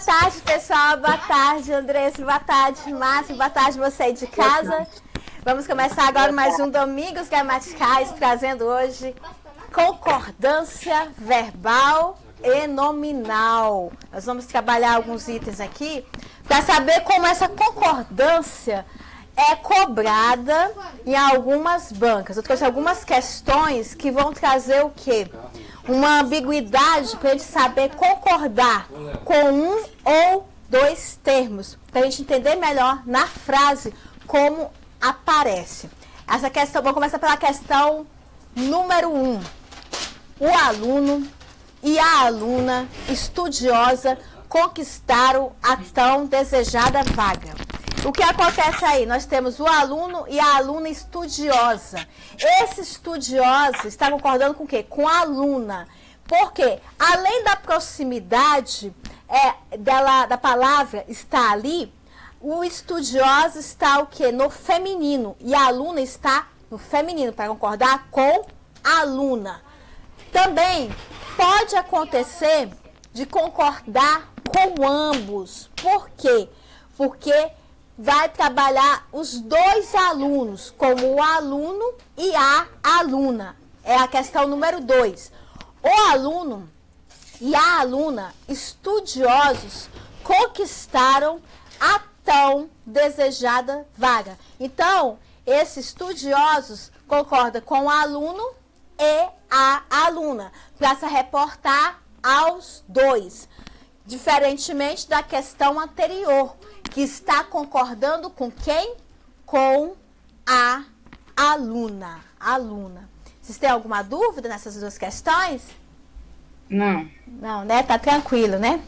tarde, pessoal. Boa tarde, Andressa. Boa tarde, Márcio. Boa tarde, você aí de casa. Vamos começar agora mais um Domingos Gramaticais, trazendo hoje concordância verbal e nominal. Nós vamos trabalhar alguns itens aqui para saber como essa concordância é cobrada em algumas bancas. Eu trouxe algumas questões que vão trazer o quê? Uma ambiguidade para a gente saber concordar com um ou dois termos, para a gente entender melhor na frase como aparece. Essa questão, vou começar pela questão número 1. O aluno e a aluna estudiosa conquistaram a tão desejada vaga. O que acontece aí? Nós temos o aluno e a aluna estudiosa. Esse estudioso está concordando com o quê? Com a aluna. Por quê? Além da proximidade da palavra estar ali, o estudioso está o quê? No feminino. E a aluna está no feminino, para concordar com a aluna. Também pode acontecer de concordar com ambos. Por quê? Porque vai trabalhar os dois alunos, como o aluno e a aluna. É a questão número 2. O aluno e a aluna estudiosos conquistaram a tão desejada vaga. Então, esses estudiosos concordam com o aluno e a aluna, para se reportar aos dois. Diferentemente da questão anterior, que está concordando com quem? Com a aluna. Vocês têm alguma dúvida nessas duas questões? Não. Não, né? Tá tranquilo, né?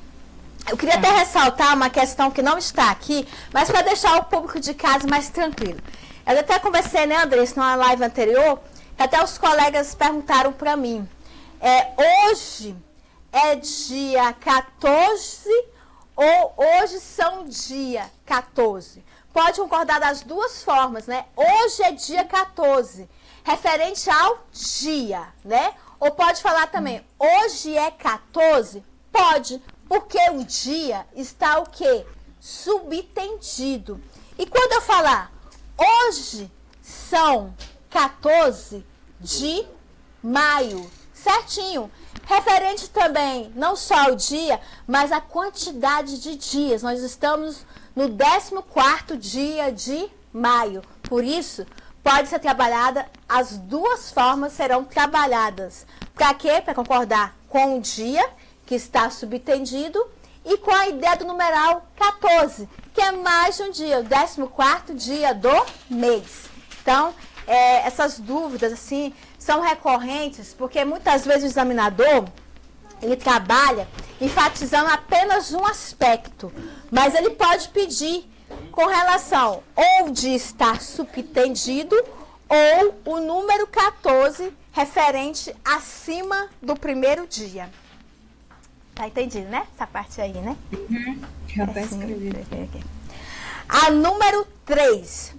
Eu queria até ressaltar uma questão que não está aqui, mas para deixar o público de casa mais tranquilo. Eu até conversei, né, Andressa, numa live anterior, que até os colegas perguntaram para mim. Hoje é dia 14 ou hoje são dia 14? Pode concordar das duas formas, né? Hoje é dia 14, referente ao dia, né? Ou pode falar também, hoje é 14? Pode, porque o dia está o quê? Subentendido. E quando eu falar, hoje são 14 de maio, certinho. Referente também, não só ao dia, mas a quantidade de dias. Nós estamos no 14º dia de maio. Por isso, pode ser trabalhada, as duas formas serão trabalhadas. Para quê? Para concordar com o dia, que está subentendido, e com a ideia do numeral 14, que é mais de um dia, o 14º dia do mês. Então, essas dúvidas, assim, são recorrentes, porque muitas vezes o examinador, ele trabalha enfatizando apenas um aspecto, mas ele pode pedir com relação ou de estar subentendido ou o número 14 referente acima do primeiro dia. Tá entendido, né? Essa parte aí, né? Já tá escrevido. A número 3.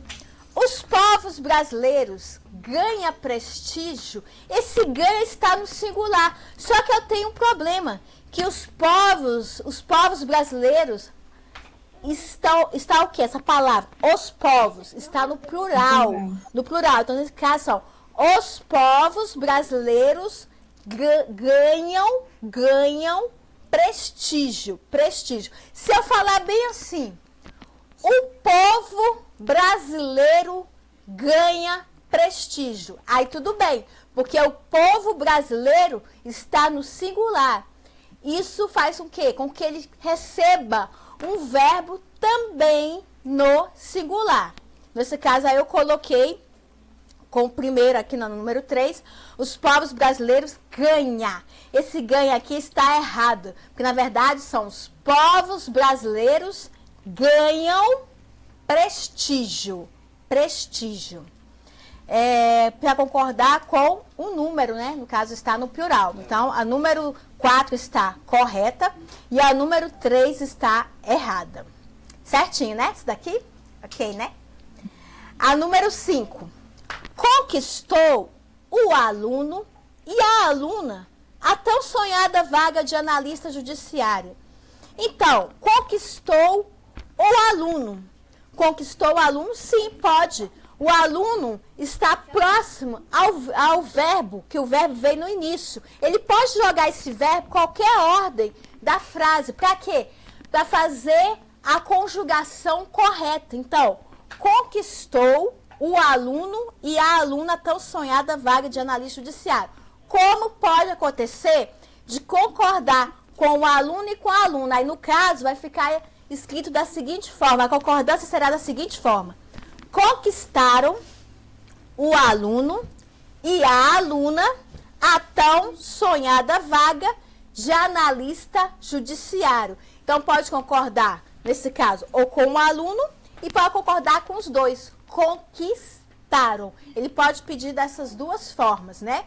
Os povos brasileiros ganham prestígio. Esse ganha está no singular. Só que eu tenho um problema, que os povos brasileiros está o quê? Essa palavra, os povos, está no plural. No plural. Então, nesse caso, são os povos brasileiros ganham prestígio. Se eu falar bem assim, o povo brasileiro ganha prestígio. Aí tudo bem, porque o povo brasileiro está no singular. Isso faz com que? Com que ele receba um verbo também no singular. Nesse caso aí eu coloquei com o primeiro aqui no número 3, os povos brasileiros ganham. Esse ganha aqui está errado, porque na verdade são os povos brasileiros ganham prestígio. Para concordar com o número, né? No caso está no plural. Então, a número 4 está correta e a número 3 está errada. Certinho, né? Isso daqui? Ok, né? A número 5. Conquistou o aluno e a aluna a tão sonhada vaga de analista judiciário. Então, conquistou o aluno. Conquistou o aluno? Sim, pode. O aluno está próximo ao verbo, que o verbo veio no início. Ele pode jogar esse verbo em qualquer ordem da frase. Para quê? Para fazer a conjugação correta. Então, conquistou o aluno e a aluna tão sonhada vaga de analista judiciário. Como pode acontecer de concordar com o aluno e com a aluna? Aí, no caso, vai ficar escrito da seguinte forma. A concordância será da seguinte forma. Conquistaram o aluno e a aluna a tão sonhada vaga de analista judiciário. Então, pode concordar, nesse caso, ou com o aluno e pode concordar com os dois. Conquistaram. Ele pode pedir dessas duas formas, né?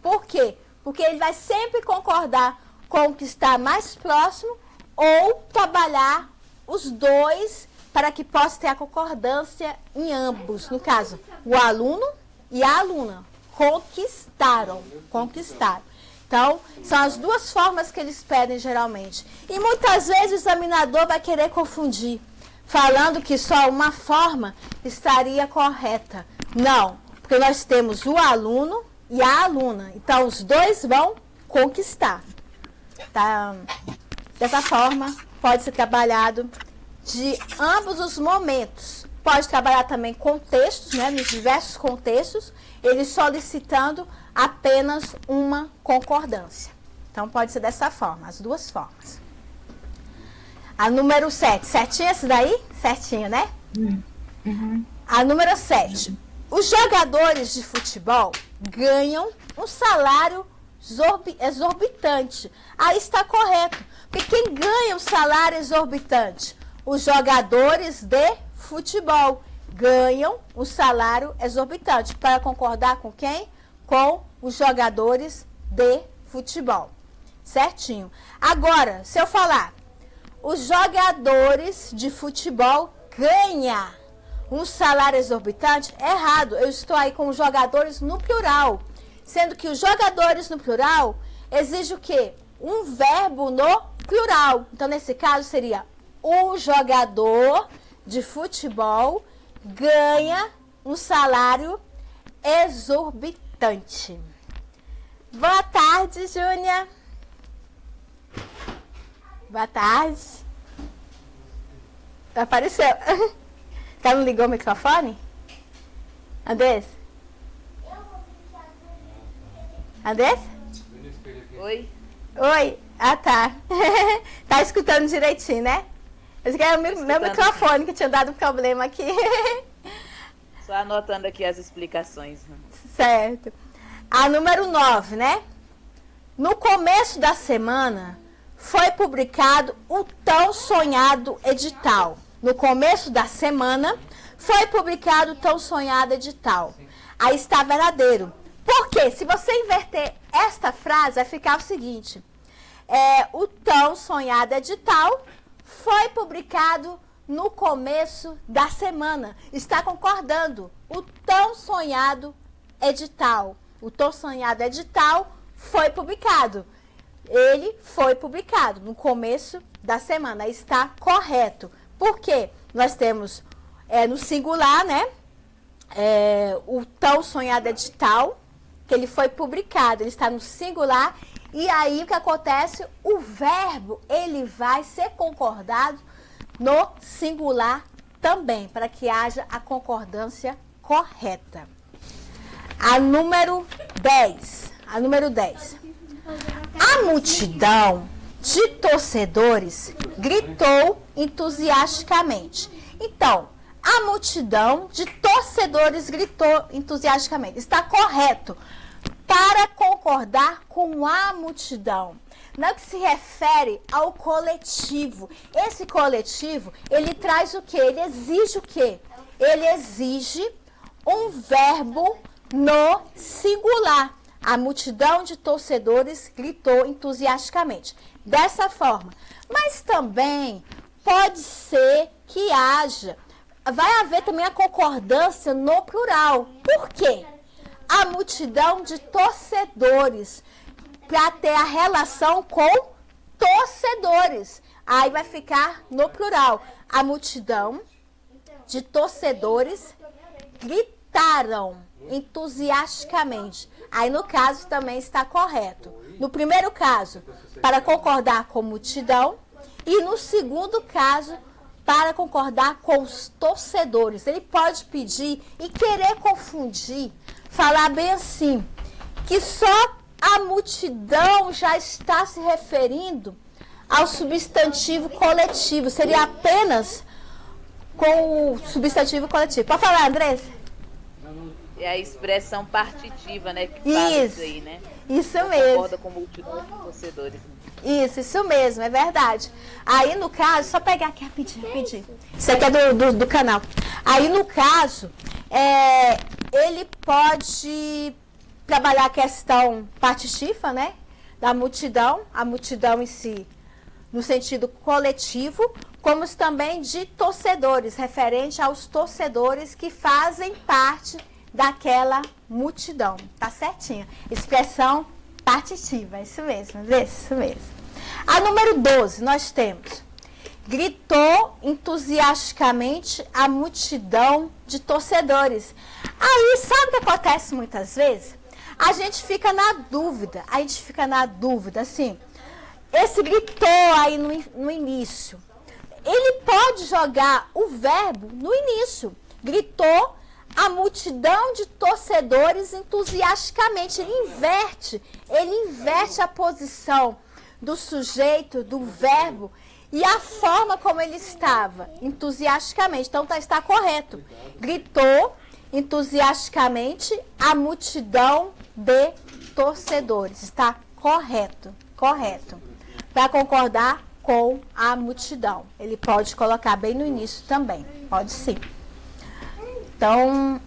Por quê? Porque ele vai sempre concordar com o que está mais próximo ou trabalhar os dois para que possa ter a concordância em ambos. No caso, o aluno e a aluna. Conquistaram. Conquistaram. Então, são as duas formas que eles pedem geralmente. E muitas vezes o examinador vai querer confundir, falando que só uma forma estaria correta. Não, porque nós temos o aluno e a aluna. Então, os dois vão conquistar. Tá? Dessa forma, pode ser trabalhado de ambos os momentos. Pode trabalhar também contextos, né, nos diversos contextos, ele solicitando apenas uma concordância. Então, pode ser dessa forma, as duas formas. A número 7. Certinho esse daí? Certinho, né? Uhum. A número 7. Os jogadores de futebol ganham um salário exorbitante. Aí está correto. Porque quem ganha um salário exorbitante? Os jogadores de futebol ganham um salário exorbitante. Para concordar com quem? Com os jogadores de futebol. Certinho. Agora, se eu falar, os jogadores de futebol ganham um salário exorbitante, é errado. Eu estou aí com os jogadores no plural. Sendo que os jogadores no plural exige o quê? Um verbo no plural. Então, nesse caso, seria o jogador de futebol ganha um salário exorbitante. Boa tarde, Júnia. Boa tarde. Apareceu. Ela não ligou o microfone? Andrés? Andrés? Oi? Oi. Ah, tá. Tá escutando direitinho, né? Esse aqui é o meu microfone que tinha dado problema aqui. Só anotando aqui as explicações. Certo. A número 9, né? No começo da semana, foi publicado o tão sonhado edital. No começo da semana, foi publicado o tão sonhado edital. Aí está verdadeiro. Por quê? Se você inverter esta frase, vai ficar o seguinte. O tão sonhado edital foi publicado no começo da semana. Está concordando. O tão sonhado edital. O tão sonhado edital foi publicado. Ele foi publicado no começo da semana. Está correto. Por quê? Nós temos no singular, né? O tão sonhado edital, que ele foi publicado. Ele está no singular. E aí, o que acontece? O verbo, ele vai ser concordado no singular também, para que haja a concordância correta. A número 10. A número 10. A multidão de torcedores gritou entusiasticamente. Então, a multidão de torcedores gritou entusiasticamente. Está correto. Para concordar com a multidão. Não que se refere ao coletivo. Esse coletivo, ele traz o quê? Ele exige o quê? Ele exige um verbo no singular. A multidão de torcedores gritou entusiasticamente. Dessa forma. Mas também pode ser que vai haver também a concordância no plural. Por quê? A multidão de torcedores, para ter a relação com torcedores. Aí vai ficar no plural. A multidão de torcedores gritaram entusiasticamente. Aí no caso também está correto. No primeiro caso, para concordar com multidão. E no segundo caso, para concordar com os torcedores. Ele pode pedir e querer confundir, falar bem assim, que só a multidão já está se referindo ao substantivo coletivo. Seria apenas com o substantivo coletivo. Pode falar, Andressa? É a expressão partitiva, né? Que fala isso aí, né? Isso mesmo. Concorda com multidão de torcedores. Isso mesmo, é verdade. Aí no caso, só pegar aqui rapidinho. Isso aqui é do canal. Aí no caso, ele pode trabalhar a questão partitiva, né? Da multidão, a multidão em si, no sentido coletivo, como também de torcedores, referente aos torcedores que fazem parte daquela multidão. Tá certinho. Expressão partitiva, isso mesmo. A número 12, nós temos: gritou entusiasticamente a multidão de torcedores. Aí, sabe o que acontece muitas vezes? A gente fica na dúvida, assim, esse gritou aí no início, ele pode jogar o verbo no início. Gritou a multidão de torcedores entusiasticamente. Ele inverte a posição do sujeito, do verbo, e a forma como ele estava, entusiasticamente. Então está correto. Gritou entusiasticamente a multidão de torcedores. Está correto. Para concordar com a multidão. Ele pode colocar bem no início também. Pode sim. Então,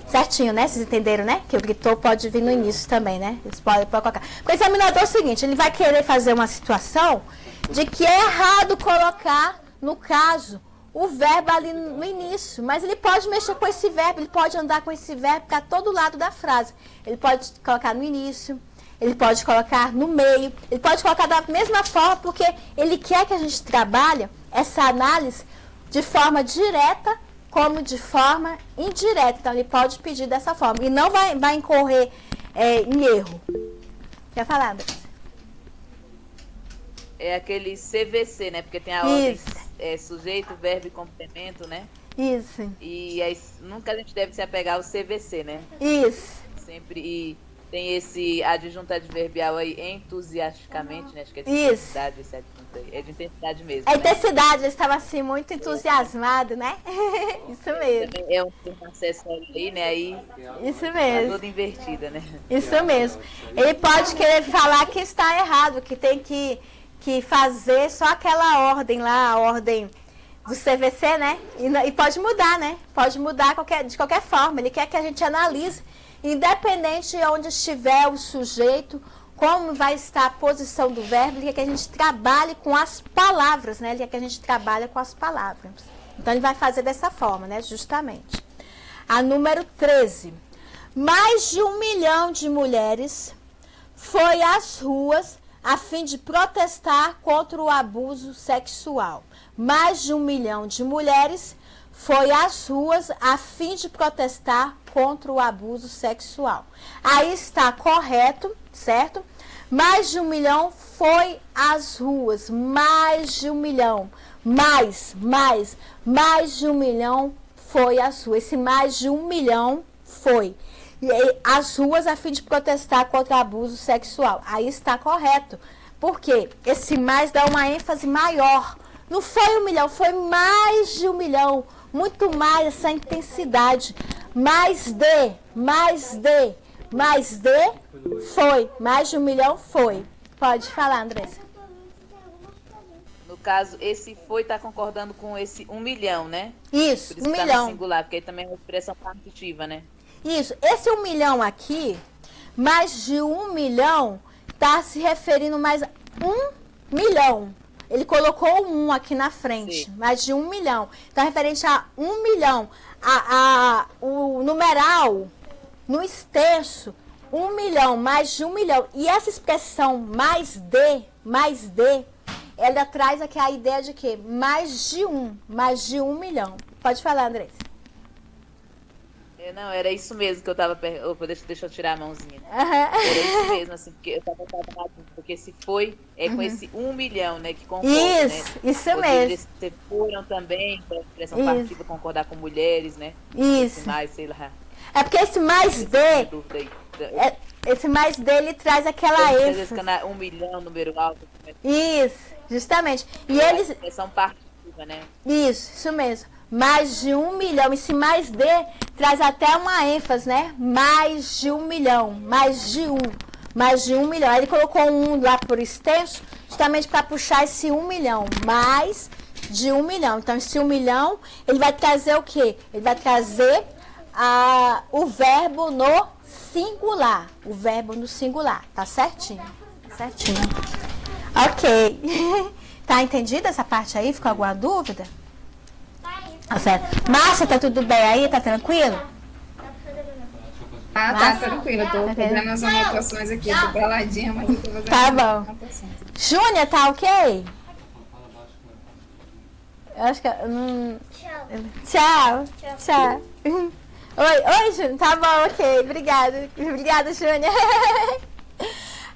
certinho, né? Vocês entenderam, né? Que o gritou pode vir no início também, né? Eles podem colocar. O examinador é o seguinte, ele vai querer fazer uma situação de que é errado colocar, no caso, o verbo ali no início. Mas ele pode mexer com esse verbo, ele pode andar com esse verbo para todo lado da frase. Ele pode colocar no início, ele pode colocar no meio, ele pode colocar da mesma forma, porque ele quer que a gente trabalhe essa análise de forma direta como de forma indireta. Então, ele pode pedir dessa forma. E não vai incorrer em erro. Quer falar, André? É aquele CVC, né? Porque tem a ordem sujeito, verbo e complemento, né? Isso. E aí, nunca a gente deve se apegar ao CVC, né? Isso. Sempre. E tem esse adjunto adverbial aí, entusiasticamente, né? Acho que é de intensidade, esse adjunto aí. É de intensidade mesmo. A intensidade, ele estava assim, muito entusiasmado, né? Isso mesmo. Também é um acessório aí, né? Aí. Isso mesmo. Tá toda invertida, né? Isso mesmo. Ele pode querer falar que está errado, que tem que fazer só aquela ordem lá, a ordem do CVC, né? E pode mudar, né? Pode mudar de qualquer forma. Ele quer que a gente analise, independente de onde estiver o sujeito, como vai estar a posição do verbo. Ele quer que a gente trabalhe com as palavras, né? Ele quer que a gente trabalhe com as palavras. Então, ele vai fazer dessa forma, né? Justamente. A número 13. Mais de 1 milhão de mulheres foi às ruas a fim de protestar contra o abuso sexual. Mais de 1 milhão de mulheres foi às ruas a fim de protestar contra o abuso sexual. Aí está correto, certo? Mais de 1 milhão foi às ruas. Mais de 1 milhão. Mais de 1 milhão foi às ruas. Esse mais de 1 milhão foi às ruas a fim de protestar contra o abuso sexual. Aí está correto. Por quê? Esse mais dá uma ênfase maior. Não foi 1 milhão, foi mais de 1 milhão. Muito mais essa intensidade. Mais de, foi. Mais de 1 milhão foi. Pode falar, Andressa. No caso, esse foi está concordando com esse 1 milhão, né? Isso, Por isso 1 tá milhão. no singular, porque aí também é uma expressão partitiva, né? Isso, esse 1 milhão aqui, mais de 1 milhão, está se referindo mais a 1 milhão. Ele colocou um aqui na frente, Sim. mais de 1 milhão. Então, referente a 1 milhão. O numeral, no extenso, 1 milhão, mais de 1 milhão. E essa expressão mais de, ela traz aqui a ideia de quê? Mais de 1 milhão. Pode falar, Andressa. Não, era isso mesmo que eu tava deixa eu tirar a mãozinha. Uhum. Era isso mesmo, assim, porque eu tava porque se foi, com esse 1 milhão, né, que concorda, isso né? mesmo. Eles foram também para a expressão partida concordar com mulheres, né? Isso. Esse mais, sei lá. É porque esse mais D, esse mais D, ele traz aquela ênfase. 1 milhão, número alto. Isso, justamente. E eles... Expressão partida, né? Isso mesmo. Mais de 1 milhão. Esse mais D traz até uma ênfase, né? Mais de 1 milhão. Mais de 1 milhão. Aí ele colocou um lá por extenso, justamente para puxar esse 1 milhão. Mais de 1 milhão. Então, esse 1 milhão, ele vai trazer o quê? Ele vai trazer o verbo no singular. O verbo no singular. Tá certinho? Tá certinho. Ok. Tá entendida essa parte aí? Ficou alguma dúvida? Tá certo. Márcia, tá tudo bem aí? Tá tranquilo? Tá tranquilo. Eu tô fazendo as anotações aqui. Eu tô peladinha, mas eu tô fazendo as anotações. Júnior, tá ok? Eu acho que... Tchau. Oi, Júnior. Tá bom, ok. Obrigada, Júnior.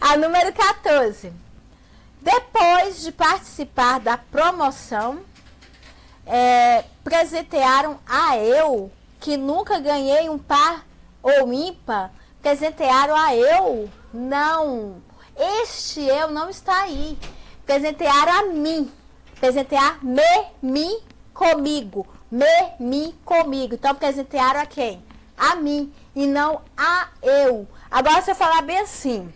A número 14. Depois de participar da promoção, presentearam a eu, que nunca ganhei um par ou ímpar, presentearam a eu, não. Este eu não está aí. Presentearam a mim. Presentear me, comigo. Me, comigo. Então, presentearam a quem? A mim e não a eu. Agora, se eu falar bem assim,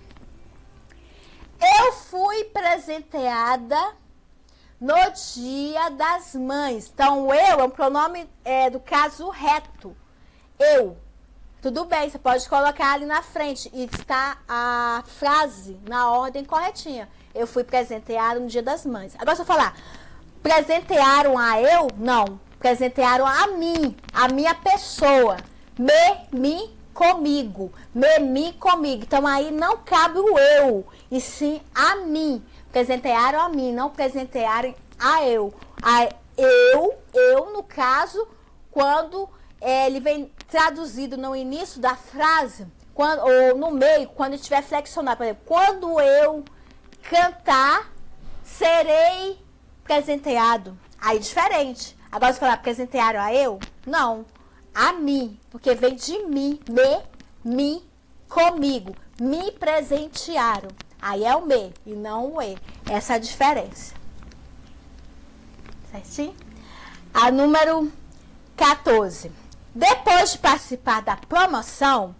eu fui presenteada no Dia das Mães. Então, o eu é um pronome do caso reto. Eu. Tudo bem, você pode colocar ali na frente e está a frase na ordem corretinha. Eu fui presenteada no Dia das Mães. Agora, se eu falar, presentearam a eu? Não. Presentearam a mim, a minha pessoa. Me, comigo. Me, comigo. Então, aí não cabe o eu, e sim a mim. Presentearam a mim, não presentearam a eu. Eu, no caso, quando ele vem traduzido no início da frase, ou no meio, quando estiver flexionado. Por exemplo, quando eu cantar, serei presenteado. Aí diferente. Agora, se falar presentearam a eu, não. A mim, porque vem de mim. Me, comigo. Me presentearam. Aí é o me e não o e. Essa é a diferença. Certinho? A número 14. Depois de participar da promoção,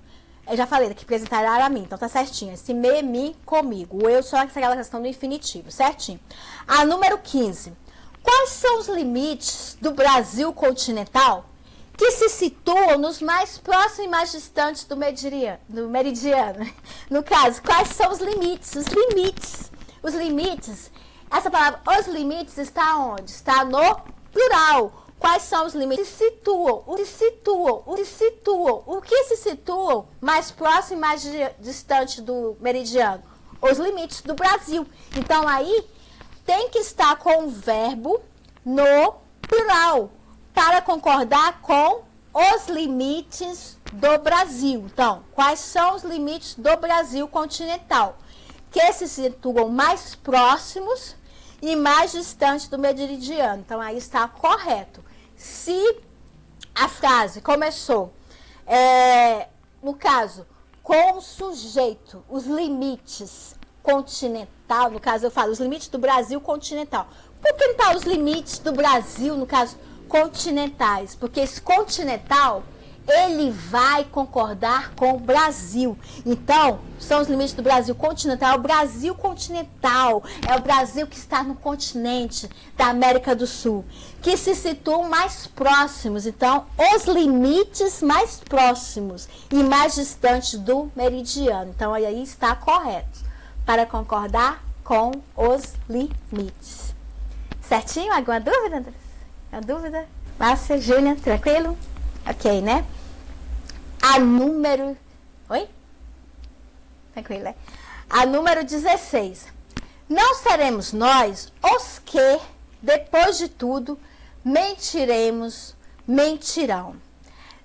eu já falei que apresentaram a mim, então tá certinho. Esse me, comigo. O eu só aquela questão do infinitivo, certinho? A número 15. Quais são os limites do Brasil continental que se situam nos mais próximos e mais distantes do meridiano? No caso, quais são os limites? Os limites. Essa palavra, os limites, está onde? Está no plural. Quais são os limites? Se situam. O que se situam mais próximo e mais distante do meridiano? Os limites do Brasil. Então, aí, tem que estar com o verbo no plural para concordar com os limites do Brasil. Então, quais são os limites do Brasil continental? Que se situam mais próximos e mais distantes do meridiano. Então, aí está correto. Se a frase começou, no caso, com o sujeito, os limites continental, no caso eu falo, os limites do Brasil continental. Por que não está os limites do Brasil, no caso, continentais? Porque esse continental, ele vai concordar com o Brasil. Então, são os limites do Brasil continental. É o Brasil continental. É o Brasil que está no continente da América do Sul, que se situam mais próximos. Então, os limites mais próximos e mais distantes do meridiano. Então, aí está correto. Para concordar com os limites. Certinho? Alguma dúvida, Andrés? Alguma dúvida? Márcia, Júnior, tranquilo? Ok, né? A número... Oi? Tranquilo, né? A número 16. Não seremos nós os que, depois de tudo, mentirão.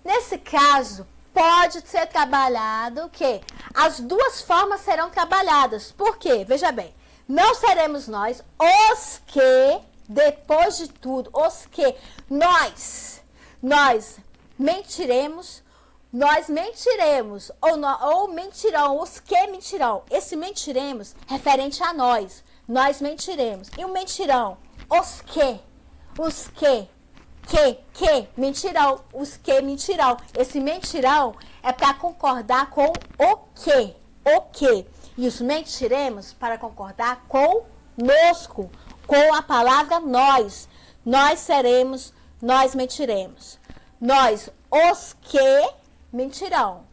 Nesse caso, pode ser trabalhado o quê? As duas formas serão trabalhadas. Por quê? Veja bem, não seremos nós os que, depois de tudo, os que nós mentiremos, ou mentirão, os que mentirão. Esse mentiremos, referente a nós mentiremos. E o mentirão, os que mentirão, os que mentirão. Esse mentirão é para concordar com o que. E os mentiremos para concordar conosco, com a palavra nós. Nós mentiremos. Nós, os que mentirão.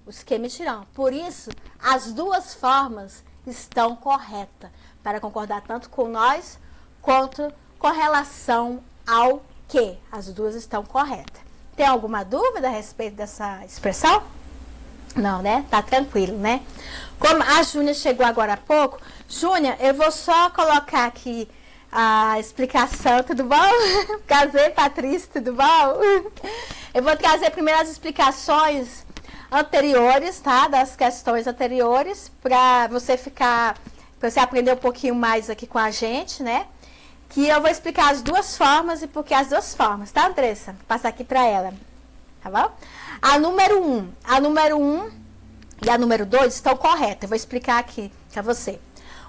Por isso, as duas formas estão corretas, para concordar tanto com nós, quanto com relação ao que. As duas estão corretas. Tem alguma dúvida a respeito dessa expressão? Não, né? Tá tranquilo, né? Como a Júnia chegou agora há pouco, Júnia, eu vou só colocar aqui a explicação, tudo bom? Prazer, Patrícia, tudo bom? Eu vou trazer primeiro as explicações anteriores, tá? Das questões anteriores, para você aprender um pouquinho mais aqui com a gente, né? Que eu vou explicar as duas formas e por que as duas formas, tá, Andressa? Vou passar aqui para ela, tá bom? A número 1 e a número 2 estão corretas. Eu vou explicar aqui para você.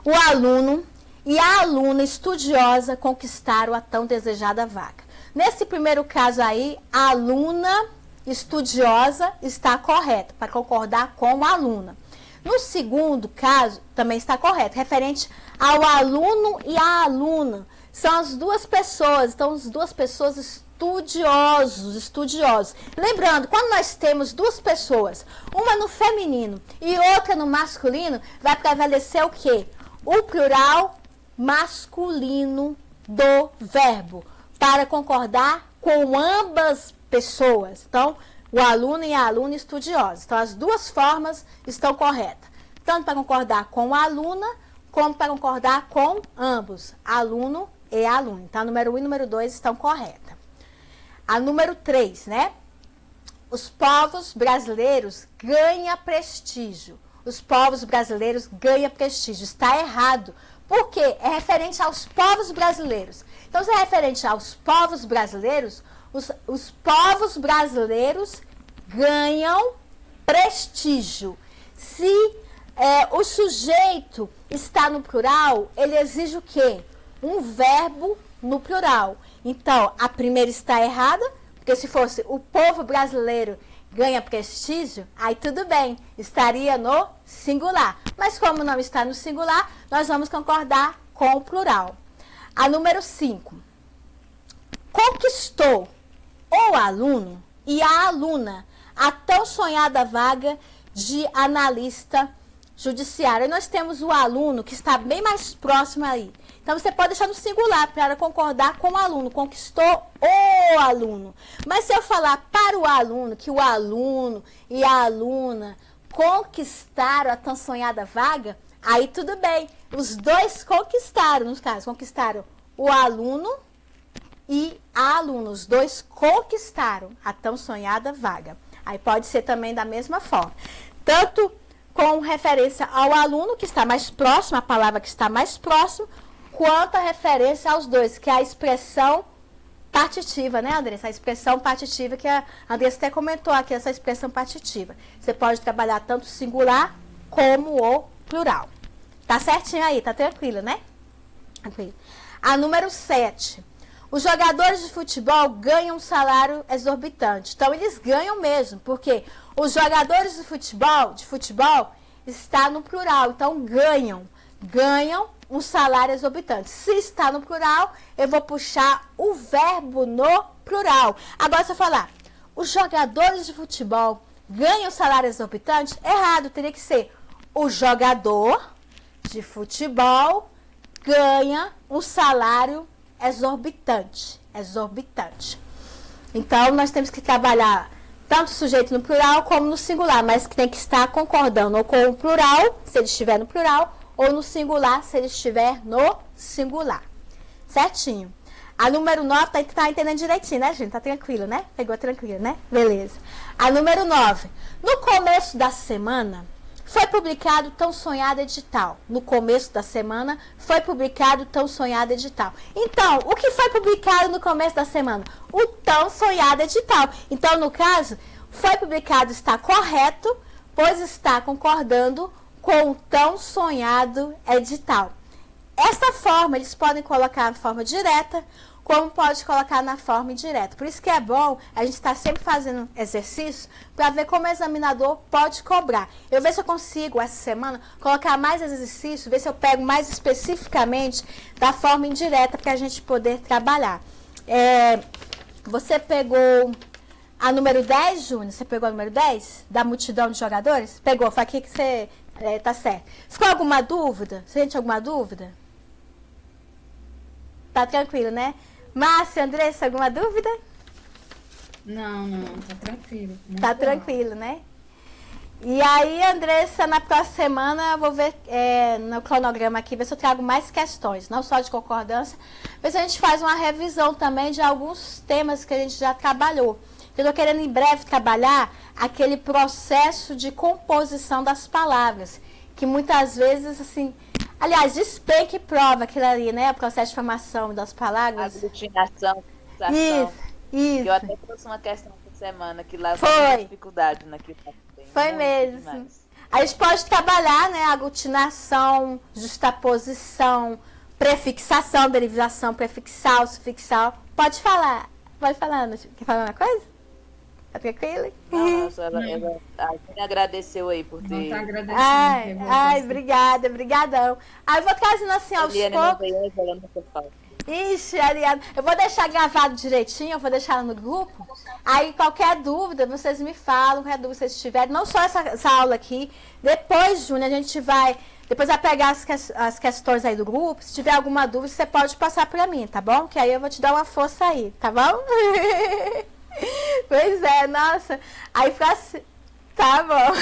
O aluno e a aluna estudiosa conquistaram a tão desejada vaga. Nesse primeiro caso aí, a aluna estudiosa está correta, para concordar com a aluna. No segundo caso, também está correto, referente ao aluno e à aluna. São as duas pessoas, então as duas pessoas estudiosos. Lembrando, quando nós temos duas pessoas, uma no feminino e outra no masculino, vai prevalecer o quê? O plural masculino do verbo, para concordar com ambas pessoas. Então, o aluno e a aluna estudiosos. Então, as duas formas estão corretas. Tanto para concordar com a aluna, como para concordar com ambos, aluno e aluna. Então, a número 1 e número 2 estão corretas. A número 3, né? Os povos brasileiros ganham prestígio. Os povos brasileiros ganham prestígio. Está errado. Por quê? É referente aos povos brasileiros. Então, se é referente aos povos brasileiros, os povos brasileiros ganham prestígio. Se o sujeito está no plural, ele exige o quê? Um verbo no plural. Então, a primeira está errada, porque se fosse o povo brasileiro ganha prestígio, aí tudo bem, estaria no singular. Mas como não está no singular, nós vamos concordar com o plural. A número 5. Conquistou o aluno e a aluna a tão sonhada vaga de analista judiciário. E nós temos o aluno que está bem mais próximo aí. Então, você pode deixar no singular para concordar com o aluno. Conquistou o aluno. Mas se eu falar para o aluno, que o aluno e a aluna conquistaram a tão sonhada vaga, aí tudo bem. Os dois conquistaram, nos casos, conquistaram o aluno e a aluna. Os dois conquistaram a tão sonhada vaga. Aí pode ser também da mesma forma. Tanto com referência ao aluno, que está mais próximo, a palavra que está mais próximo, quanto a referência aos dois, que é a expressão partitiva, né, Andressa? A expressão partitiva, que a Andressa até comentou aqui, essa expressão partitiva. Você pode trabalhar tanto o singular como o plural. Tá certinho aí, tá tranquilo, né? Tranquilo. A número 7. Os jogadores de futebol ganham um salário exorbitante. Então, eles ganham mesmo, porque os jogadores de futebol está no plural. Então, ganham um salário exorbitante. Se está no plural, eu vou puxar o verbo no plural. Agora, se eu falar, os jogadores de futebol ganham um salário exorbitante, errado, teria que ser o jogador de futebol ganha um salário exorbitante. Então, nós temos que trabalhar tanto o sujeito no plural como no singular, mas que tem que estar concordando ou com o plural, se ele estiver no plural, ou no singular, se ele estiver no singular. Certinho. A número 9, tá entendendo direitinho, né, gente? Tá tranquilo, né? Pegou tranquilo, né? Beleza. A número 9. No começo da semana, foi publicado tão sonhado edital. No começo da semana, foi publicado tão sonhado edital. Então, o que foi publicado no começo da semana? O tão sonhado edital. Então, no caso, foi publicado está correto, pois está concordando com o tão sonhado edital. Essa forma, eles podem colocar de forma direta, como pode colocar na forma indireta. Por isso que é bom a gente estar sempre fazendo exercício para ver como o examinador pode cobrar. Eu ver se eu consigo, essa semana, colocar mais exercício, ver se eu pego mais especificamente da forma indireta para a gente poder trabalhar. Você pegou a número 10, Júnior? Você pegou a número 10? Da multidão de jogadores? Pegou, foi aqui que você... tá certo. Ficou alguma dúvida? Você sente alguma dúvida? Tá tranquilo, né? Márcia, Andressa, alguma dúvida? Não, tá tranquilo. Tá tranquilo, né? E aí, Andressa, na próxima semana eu vou ver no cronograma aqui, ver se eu trago mais questões, não só de concordância, ver se a gente faz uma revisão também de alguns temas que a gente já trabalhou. Eu estou querendo em breve trabalhar aquele processo de composição das palavras, que muitas vezes, assim, aliás, despenca e prova aquilo ali, né? O processo de formação das palavras. Aglutinação, fixação. Isso. Eu até trouxe uma questão essa semana que lá foi dificuldade naquilo. Foi mesmo. Demais. A gente pode trabalhar, né? Aglutinação, justaposição, prefixação, derivação, prefixal, sufixal. Pode falar. Quer falar uma coisa? Tá tranquilo? Não, ela me agradeceu aí por ter... Tá agradecendo. Brigadão. Aí eu vou trazendo assim aos poucos. Ixi, Ariana, eu vou deixar gravado direitinho, eu vou deixar no grupo. Aí qualquer dúvida, vocês me falam, qualquer dúvida vocês tiverem. Não só essa aula aqui. Depois, Júnior, a gente vai... Depois vai pegar as questões aí do grupo. Se tiver alguma dúvida, você pode passar para mim, tá bom? Que aí eu vou te dar uma força aí, tá bom? Pois é, nossa. Aí pra... Tá bom.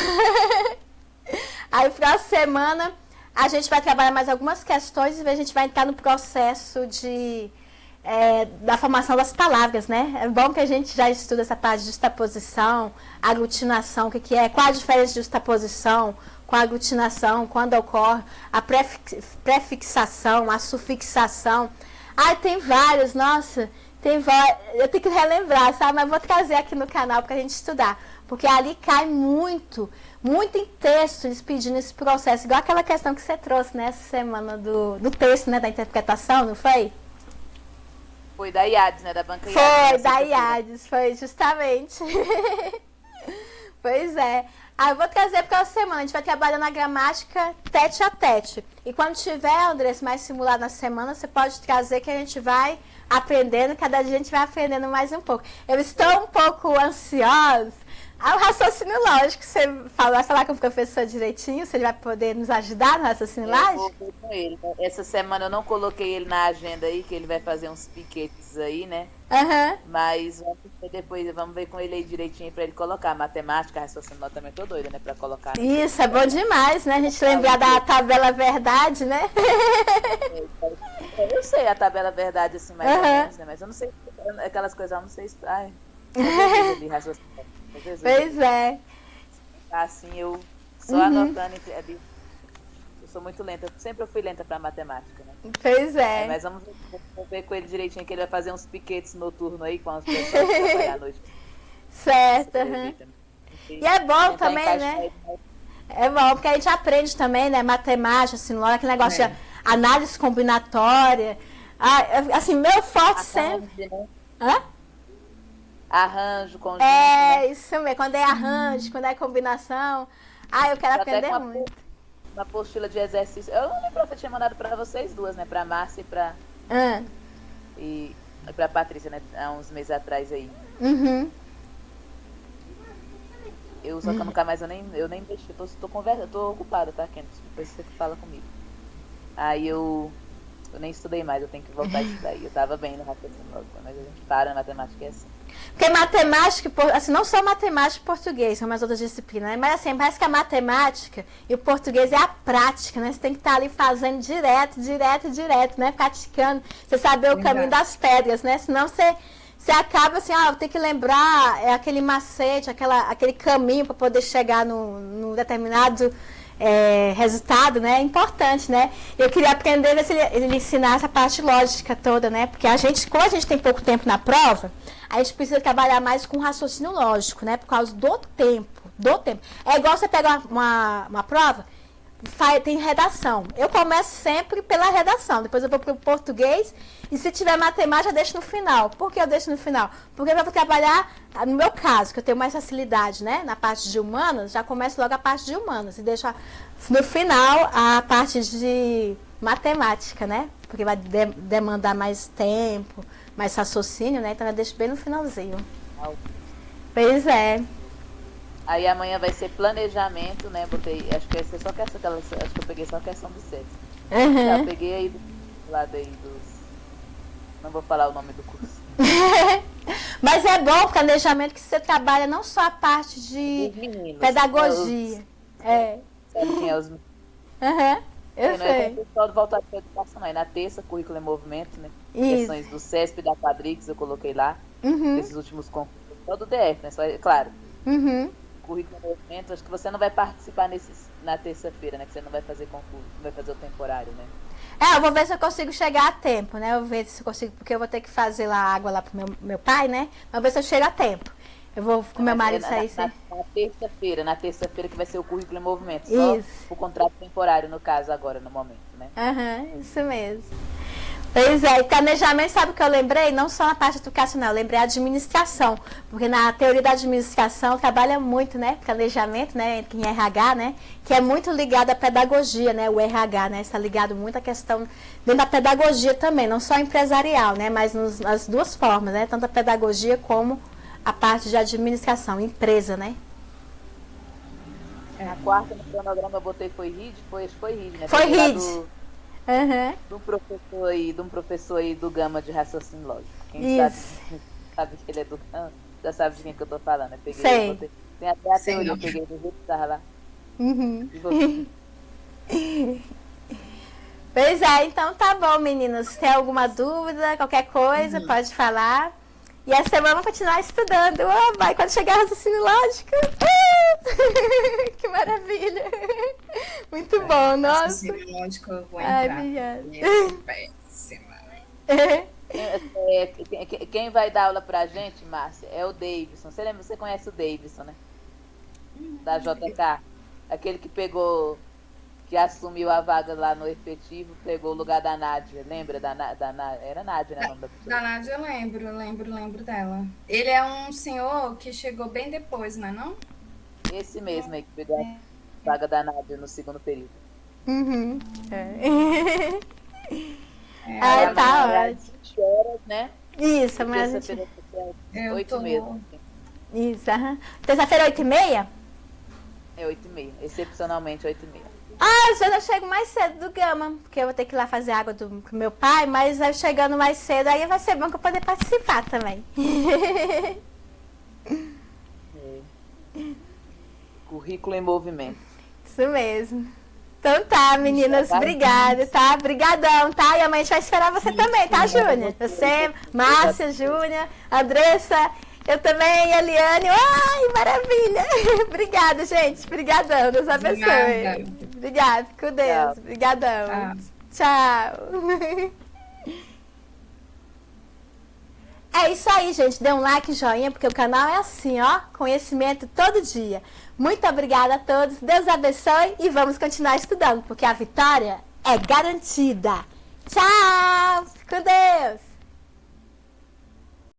Aí pra semana a gente vai trabalhar mais algumas questões e a gente vai entrar no processo da formação das palavras, né? É bom que a gente já estuda essa parte de justaposição, aglutinação, o que é, qual a diferença de justaposição com a aglutinação, quando ocorre a prefixação, a sufixação. Tem vários, nossa... Eu tenho que relembrar, sabe? Mas vou trazer aqui no canal para a gente estudar. Porque ali cai muito em texto, eles pedindo esse processo. Igual aquela questão que você trouxe nessa semana do texto, né? Da interpretação, não foi? Foi da IADES, né? Da banca IADES. Foi, da IADES, foi justamente. Pois é. Eu vou trazer para a semana. A gente vai trabalhar na gramática tete a tete. E quando tiver, Andressa, mais simulado na semana, você pode trazer que a gente vai aprendendo. Cada dia a gente vai aprendendo mais um pouco. Eu estou um pouco ansiosa. O raciocínio lógico, você vai falar com o professor direitinho, se ele vai poder nos ajudar no raciocínio lógico? Eu vou com ele. Essa semana eu não coloquei ele na agenda aí, que ele vai fazer uns piquetes aí, né? Mas vamos ver com ele aí direitinho pra ele colocar. Matemática, raciocínio, eu também tô doida, né? Pra colocar. Isso, é bom demais, né? A gente lembrar da tabela verdade, né? Eu sei a tabela verdade, assim, mais ou menos, né? Mas eu não sei, aquelas coisas, eu não sei se... de raciocínio. Pois é. Assim, eu só anotando, eu sou muito lenta, sempre eu fui lenta pra matemática, né? Pois é. Mas vamos ver com ele direitinho, que ele vai fazer uns piquetes noturnos aí com as pessoas que trabalhar à noite. Certo. E é bom também, né? É bom, porque a gente aprende também, né? Matemática, assim, aquele negócio de análise combinatória. Assim, meu forte sempre... Hã? Arranjo, conjunto. Isso mesmo. Quando é arranjo, quando é combinação. Eu quero aprender muito. Uma apostila de exercício. Eu não lembro se eu tinha mandado pra vocês duas, né? Pra Márcia e pra Patrícia, né? Há uns meses atrás aí. Só que nunca mais eu nem deixei. Eu tô ocupada, tá, Ken? Depois você fala comigo. Aí eu nem estudei mais, eu tenho que voltar a estudar. Eu tava bem no raciocínio logo, mas a gente para, matemática é assim. Porque matemática, assim, não só matemática e português, são mais outras disciplinas, né? Mas assim, parece que a matemática e o português é a prática, né? Você tem que estar ali fazendo direto, né? Praticando, você saber o caminho das pedras, né? Senão você acaba assim, tem que lembrar aquele macete, aquele caminho para poder chegar no determinado resultado, né? É importante, né? Eu queria aprender ver se ele ensinasse a parte lógica toda, né? Porque como a gente tem pouco tempo na prova, a gente precisa trabalhar mais com raciocínio lógico, né? Por causa do tempo. É igual você pegar uma prova, tem redação. Eu começo sempre pela redação, depois eu vou para o português, e se tiver matemática, eu deixo no final. Por que eu deixo no final? Porque eu vou trabalhar, no meu caso, que eu tenho mais facilidade, né? Na parte de humanas, já começo logo a parte de humanas, e deixo no final a parte de matemática, né? Porque vai demandar mais tempo, mais raciocínio, né? Então eu deixo bem no finalzinho. Pois é. Aí amanhã vai ser planejamento, né? Acho que vai ser só questão, acho que eu peguei só a questão do sexo. Já peguei aí do lado aí dos... Não vou falar o nome do curso. Mas é bom o planejamento que você trabalha não só a parte de meninos, pedagogia. Sabe quem é os meninos? Eu sei. O pessoal do Voltado para a Educação, aí na terça, Currículo em Movimento, né? Questões do CESP e da Quadrix, eu coloquei lá. Esses últimos concursos. Todo o DF, né? Só, claro. Currículo em Movimento, acho que você não vai participar na terça-feira, né? Que você não vai fazer concurso, não vai fazer o temporário, né? Eu vou ver se eu consigo chegar a tempo, né? Eu vou ver se eu consigo, porque eu vou ter que fazer lá água lá pro meu pai, né? Mas ver se eu chego a tempo. Eu vou com meu marido sair. Na terça-feira que vai ser o Currículo em Movimento. Só o contrato temporário, no caso, agora, no momento, né? Isso mesmo. Pois é, e planejamento, sabe o que eu lembrei? Não só na parte educacional, eu lembrei a administração. Porque na teoria da administração trabalha muito, né? Planejamento, né? Em RH, né? Que é muito ligado à pedagogia, né? O RH, né? Está ligado muito à questão dentro da pedagogia também, não só empresarial, né? Mas nas duas formas, né? Tanto a pedagogia como a parte de administração, empresa, né? A quarta no cronograma eu botei foi RID, né? Foi RID. De um professor aí do Gama de Raciocínio Lógico. Quem sabe que ele é do Gama, já sabe de quem que eu tô falando. Eu peguei, botei, tem até a teoria, eu peguei do jeito que tava lá. Pois é, então tá bom, meninas. Se tem alguma dúvida, qualquer coisa, pode falar. E essa semana vamos continuar estudando. Vai, quando chegar a raciocínio lógico. Que maravilha. Muito bom, nossa. Raciocínio lógico, eu vou entrar. Péssima. Quem vai dar aula pra gente, Márcia, é o Davidson. Você conhece o Davidson, né? Da JK. Aquele que assumiu a vaga lá no efetivo, pegou o lugar da Nádia. Lembra da Nádia? Era Nádia, né? O nome da pessoa. Da Nádia eu lembro dela. Ele é um senhor que chegou bem depois, não é não? Esse mesmo aí que pegou a vaga da Nádia no segundo período. Tá ótimo. 20 horas, né? Isso, mas terça-feira 8 mesmo. Isso, terça-feira 8h30? É 8h30. Excepcionalmente 8h30. Às vezes eu chego mais cedo do Gama, porque eu vou ter que ir lá fazer água pro meu pai, mas eu chegando mais cedo, aí vai ser bom que eu poder participar também. Currículo em Movimento. Isso mesmo. Então tá, meninas, obrigada, tá? Obrigadão, tá? E amanhã a gente vai esperar você também, tá, Júnior? Você, Márcia, Júnior, Andressa, eu também, Eliane. Ai, maravilha! Obrigada, gente. Obrigadão, Deus abençoe. Obrigada, com Deus. Obrigadão. Tchau. É isso aí, gente. Dê um like, joinha, porque o canal é assim, ó. Conhecimento todo dia. Muito obrigada a todos. Deus abençoe e vamos continuar estudando, porque a vitória é garantida. Tchau! Com Deus!